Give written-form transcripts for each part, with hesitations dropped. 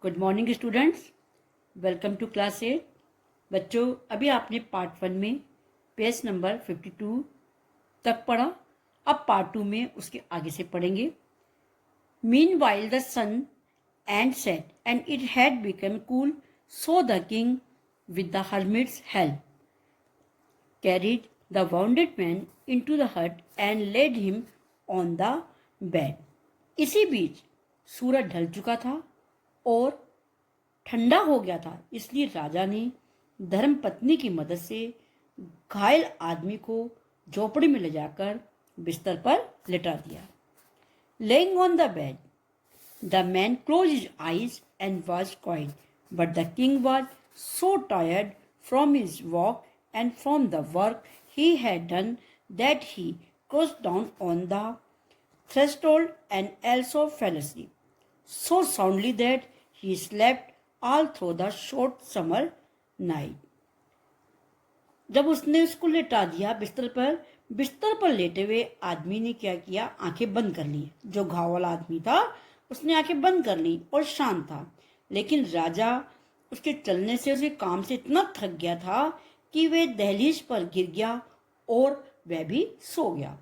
Good morning students, welcome to class 8। बच्चों, अभी आपने पार्ट 1 में पेज नंबर 52 तक पढ़ा। अब पार्ट 2 में उसके आगे से पढ़ेंगे। Meanwhile the sun and set and it had become cool, so the king with the hermit's help carried the wounded man into the hut and laid him on the bed. इसी बीच सूरज ढल चुका था और ठंडा हो गया था, इसलिए राजा ने धर्म पत्नी की मदद से घायल आदमी को झोपड़ी में ले जाकर बिस्तर पर लिटा दिया। Laying on the bed, the man closed his eyes and was quiet, but the king was so tired from his walk and from the work he had done that he crouched down on the threshold and also fell asleep, so soundly that he slept all through the short summer night. जब उसने उसको लेटा दिया बिस्तर पर लेटे हुए आदमी ने क्या किया, आंखें बंद कर ली। जो घाव वाला आदमी था उसने आंखें बंद कर ली और शांत था, लेकिन राजा उसके चलने से, उसके काम से इतना थक गया था कि वह दहलीज पर गिर गया और वह भी सो गया,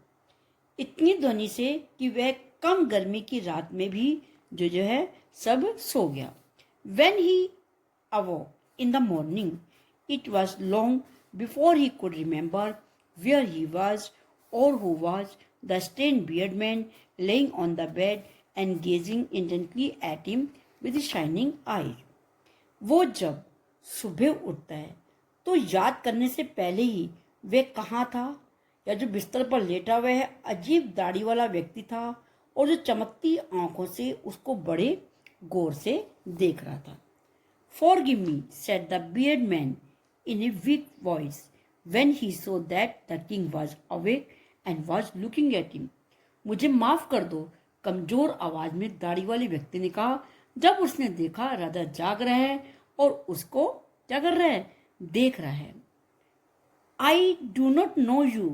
इतनी ध्वनि से कि वह कम गर्मी की रात में भी जो है सब सो गया। When he awoke in the morning, it was long before he could remember where he was or who was the stained bearded man laying on the bed and gazing intently at him with shining eyes. वो जब सुबह उठता है तो याद करने से पहले ही वह कहाँ था, या जो बिस्तर पर लेटा हुआ है अजीब दाढ़ी वाला व्यक्ति था और जो चमकती आंखों से उसको बड़े गौर से देख रहा था। Forgive me, said the bearded man in a weak voice when he saw that the king was awake and was looking at him. मुझे माफ कर दो, कमजोर आवाज में दाढ़ी वाले व्यक्ति ने कहा, जब उसने देखा राजा जाग रहा है और उसको क्या कर रहा है, देख रहा है। I do not know you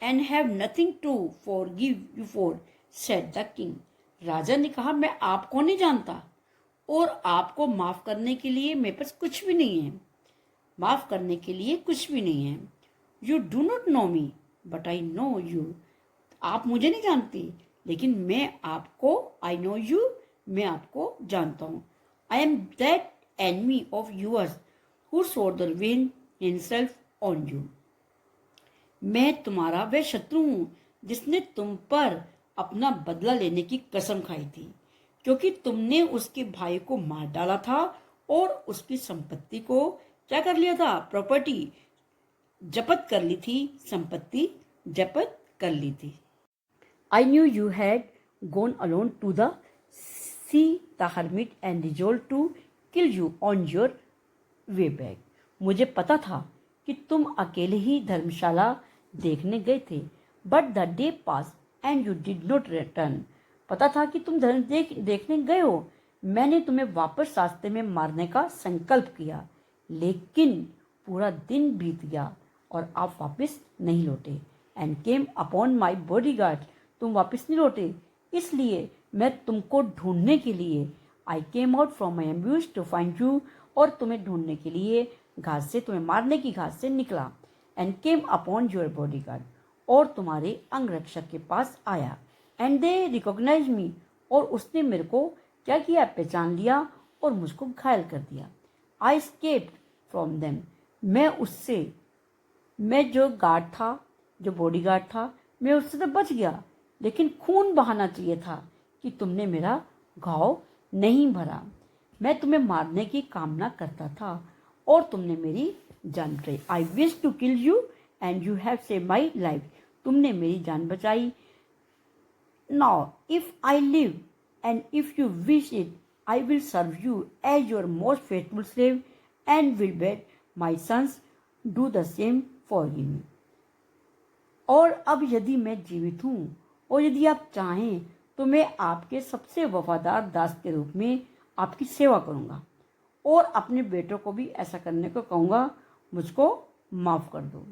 and have nothing to forgive you for, said the king. राजा ने कहा, मैं आपको नहीं जानता और आपको माफ करने के लिए मेरे पास कुछ भी नहीं है। माफ करने के लिए कुछ भी नहीं है। You do not know me but I know you. आप मुझे नहीं जानती, लेकिन मैं आपको, आई नो यू, मैं आपको जानता हूँ। I am that enemy of yours who so the win himself on you. मैं तुम्हारा वह शत्रु हूँ जिसने तुम पर अपना बदला लेने की कसम खाई थी, क्योंकि तुमने उसके भाई को मार डाला था और उसकी संपत्ति को क्या कर लिया था, प्रॉपर्टी जब्त कर ली थी, संपत्ति जब्त कर ली थी। I knew you had gone alone to the see the hermit and resolve to kill you on your way back. मुझे पता था कि तुम अकेले ही धर्मशाला देखने गए थे, but the day pass and you did not return. पता था कि तुम देखने गए हो, मैंने तुम्हें वापस रास्ते में मारने का संकल्प किया, लेकिन पूरा दिन बीत गया और आप वापस नहीं लौटे। And came upon my bodyguard, तुम वापस नहीं लौटे, इसलिए मैं तुमको ढूंढने के लिए, I came out from my ambush to find you, और तुम्हें ढूंढने के लिए घास से, तुम्हें मारने की घास से निकला। And came upon your bodyguard, और तुम्हारे अंगरक्षक के पास आया। एंड दे रिकॉग्नाइज मी, और उसने मेरे को क्या किया, पहचान लिया और मुझको घायल कर दिया। आई एस्केप्ड फ्रॉम देम, मैं जो गार्ड था, जो बॉडीगार्ड था, मैं उससे तो बच गया, लेकिन खून बहाना चाहिए था कि तुमने मेरा घाव नहीं भरा। मैं तुम्हें मारने की कामना करता था और तुमने मेरी जान बचाई। I wish to kill you and you have save my life, तुमने मेरी जान बचाई। Now, if I live and if you wish it, I will serve you as your most faithful slave and will bid my sons do the same for me. और अब यदि मैं जीवित हूँ और यदि आप चाहें तो मैं आपके सबसे वफादार दास के रूप में आपकी सेवा करूँगा और अपने बेटों को भी ऐसा करने को कहूँगा, मुझको माफ़ कर दो।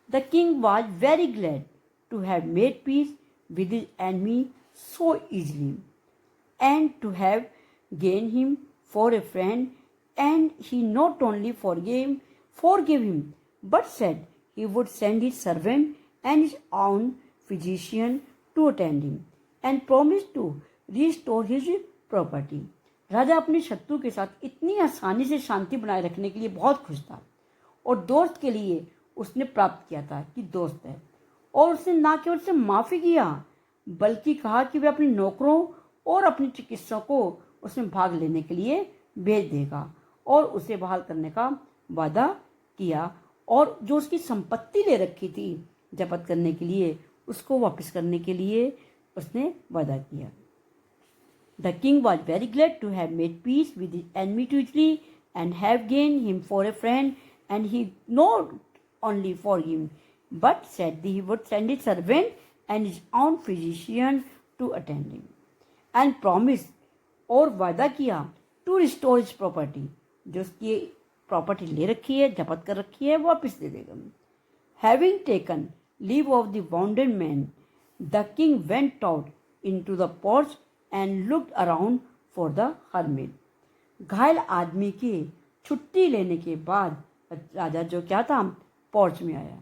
The king was very glad to have made peace with his enemy so easily and to have gain him for a friend, and he not only forgave him, but said he would send his servant and his own physician to attend him, and promised to restore his property. राजा अपने शत्रु के साथ इतनी आसानी से शांति बनाए रखने के लिए बहुत खुश था, और दोस्त के लिए उसने प्राप्त किया था कि दोस्त है, और उसने ना केवल से माफ़ी किया बल्कि कहा कि वह अपने नौकरों और अपने चिकित्सकों को उसमें भाग लेने के लिए भेज देगा, और उसे बहाल करने का वादा किया, और जो उसकी संपत्ति ले रखी थी जब्त करने के लिए उसको वापस करने के लिए उसने वादा किया। The king was very glad to have made peace with his enemy Tujli and have gained him for a friend, and he not only forgave him, but said that he would send his servant and his own physician to attend him, and promised और वादा किया to restore his property, जो उसकी property ले रखी है, जब्त कर रखी है, वापस दे देगा। Having taken leave of the wounded man, the king went out into the porch and looked around for the hermit. घायल आदमी के छुट्टी लेने के बाद राजा जो क्या था, पोर्च में आया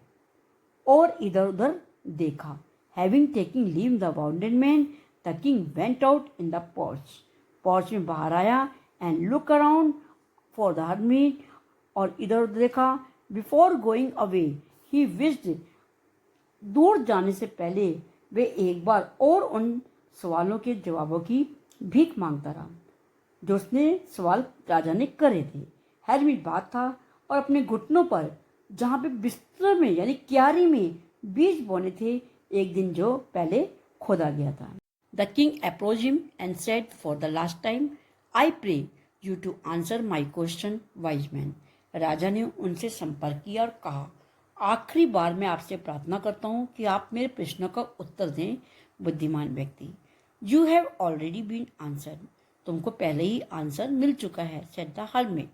और इधर उधर देखा। Having taken leave the wounded man, the king went out in the porch. Porch में बाहर आया and look around for the hermit, और इधर उधर देखा। Before going away, he wished, दूर जाने से पहले वे एक बार और उन सवालों के जवाबों की भीख मांगता रहा जो उसने सवाल राजा ने करे थे। हेरमिट बात था और अपने घुटनों पर जहाँ पे बिस्तर में यानी क्यारी में बीज बोने थे, एक दिन जो पहले खोदा गया था। The king approach him and said, for the last time I pray you to answer my question wise man. राजा ने उनसे संपर्क किया और कहा, आखिरी बार मैं आपसे प्रार्थना करता हूँ कि आप मेरे प्रश्नों का उत्तर दें, बुद्धिमान व्यक्ति। You have already been answered, तुमको पहले ही आंसर मिल चुका है, said the hermit,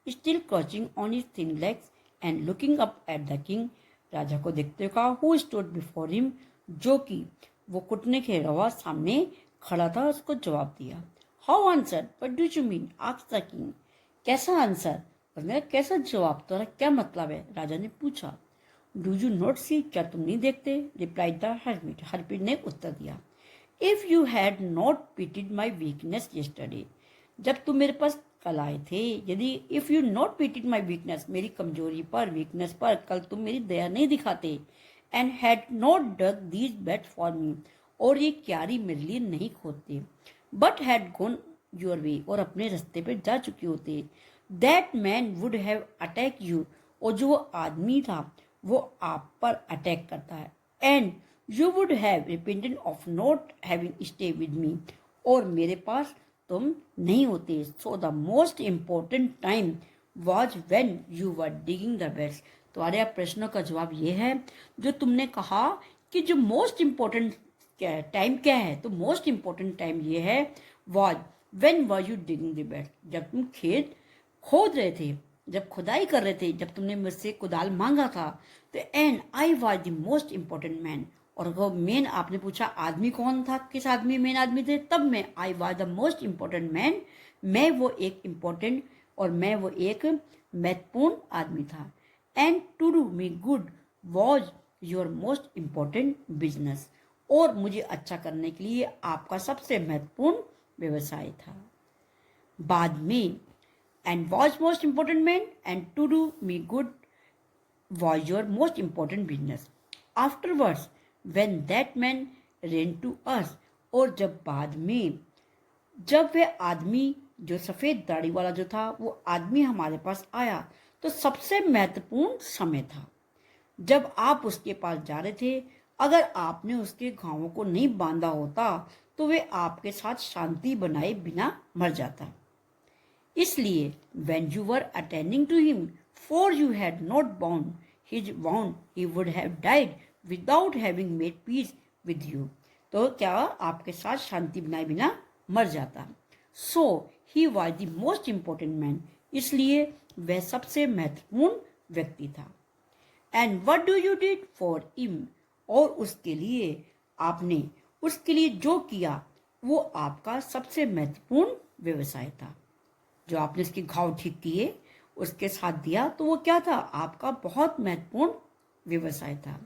still crouching on his thin legs and looking up at the king. राजा को देखते हुए कहा, हु स्टूड बिफोर हिम, जो कि वो घुटने खेड़ा हुआ सामने खड़ा था, उसको जवाब दिया। How answer, what do you mean, asked the king. कैसा आंसर, उसने कैसा जवाब, तुम्हारा क्या मतलब है, राजा ने पूछा। डू यू नॉट सी, क्या तुम नहीं देखते, रिप्लाइड द हर्मिट, हर्मिट ने उत्तर दिया। If you had not pitied my weakness yesterday, जब तुम मेरे पास कल आए थे, यदि if you not pitied my weakness, मेरी कमजोरी पर, वीकनेस पर कल तुम मेरी दया नहीं दिखाते, and had not dug these beds for me, और ये क्यारी मेरे लिए नहीं खोदते, but had gone your way, और अपने रास्ते पर जा चुके होते, that man would have attack you, और जो आदमी था वो आप पर अटैक करता है, and you would have repented of not having stay with me, और मेरे पास तुम नहीं होते। So the most important time was when you were digging the beds. तुम्हारे प्रश्नों का जवाब ये है जो तुमने कहा कि जो मोस्ट इम्पोर्टेंट टाइम क्या है, तो मोस्ट इम्पोर्टेंट टाइम ये है was when were you digging the beds, जब तुम खेत खोद रहे थे, जब खुदाई कर रहे थे, जब तुमने मुझसे कुदाल मांगा था, तो and I was the most important man, और वो मेन आपने पूछा आदमी कौन था, किस आदमी मेन आदमी थे, तब मैं I was the most important man, मैं वो एक इम्पोर्टेंट और मैं वो एक महत्वपूर्ण आदमी था। And to do me good was your most important business, और मुझे अच्छा करने के लिए आपका सबसे महत्वपूर्ण व्यवसाय था। बाद में and was most important man and to do me good was your most important business. Afterwards when that man ran to us, और जब बाद में जब वह आदमी जो सफ़ेद दाढ़ी वाला जो था वो आदमी हमारे पास आया, तो सबसे महत्वपूर्ण समय था जब आप उसके पास जा रहे थे। अगर आपने उसके घावों को नहीं बांधा होता तो वे आपके साथ शांति बनाए बिना मर जाता। इसलिए when you were attending to him, for you had not bound his wound, he would have died without having made peace with you, तो क्या आपके साथ शांति बनाए बिना मर जाता। So he was the most important man, इसलिए वह सबसे महत्वपूर्ण व्यक्ति था। And what do you did for him, और उसके लिए आपने उसके लिए जो किया वो आपका सबसे महत्वपूर्ण व्यवसाय था। जो आपने उसके घाव ठीक किए, उसके साथ दिया, तो वो क्या था? आपका बहुत महत्वपूर्ण व्यवसाय था।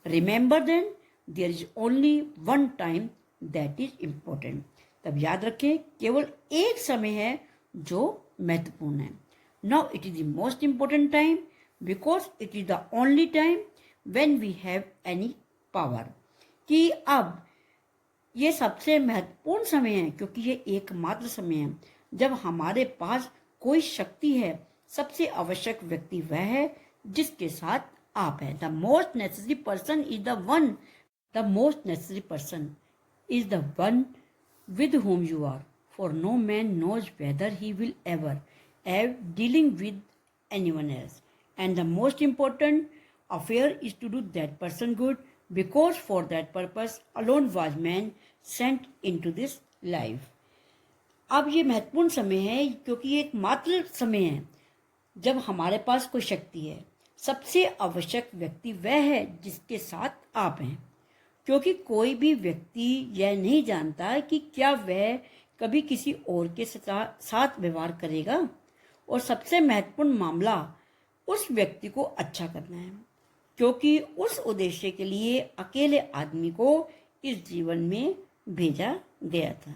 Remember then there is only one time that is important. तब याद रखें, केवल एक समय है जो महत्वपूर्ण है। Now it is the most important time because it is the only time when we have any power. कि अब ये सबसे महत्वपूर्ण समय है क्योंकि ये एकमात्र समय है जब हमारे पास कोई शक्ति है। सबसे आवश्यक व्यक्ति वह है जिसके साथ आप हैं। The most necessary person is the one with whom you are, for no man knows whether he will ever have dealing with anyone else. And the most important affair is to do that person good, because for that purpose alone was man sent into this life. अब ये महत्वपूर्ण समय है क्योंकि ये एकमात्र समय है जब हमारे पास कोई शक्ति है। सबसे आवश्यक व्यक्ति वह है जिसके साथ आप हैं, क्योंकि कोई भी व्यक्ति यह नहीं जानता कि क्या वह कभी किसी और के साथ व्यवहार करेगा। और सबसे महत्वपूर्ण मामला उस व्यक्ति को अच्छा करना है, क्योंकि उस उद्देश्य के लिए अकेले आदमी को इस जीवन में भेजा गया था।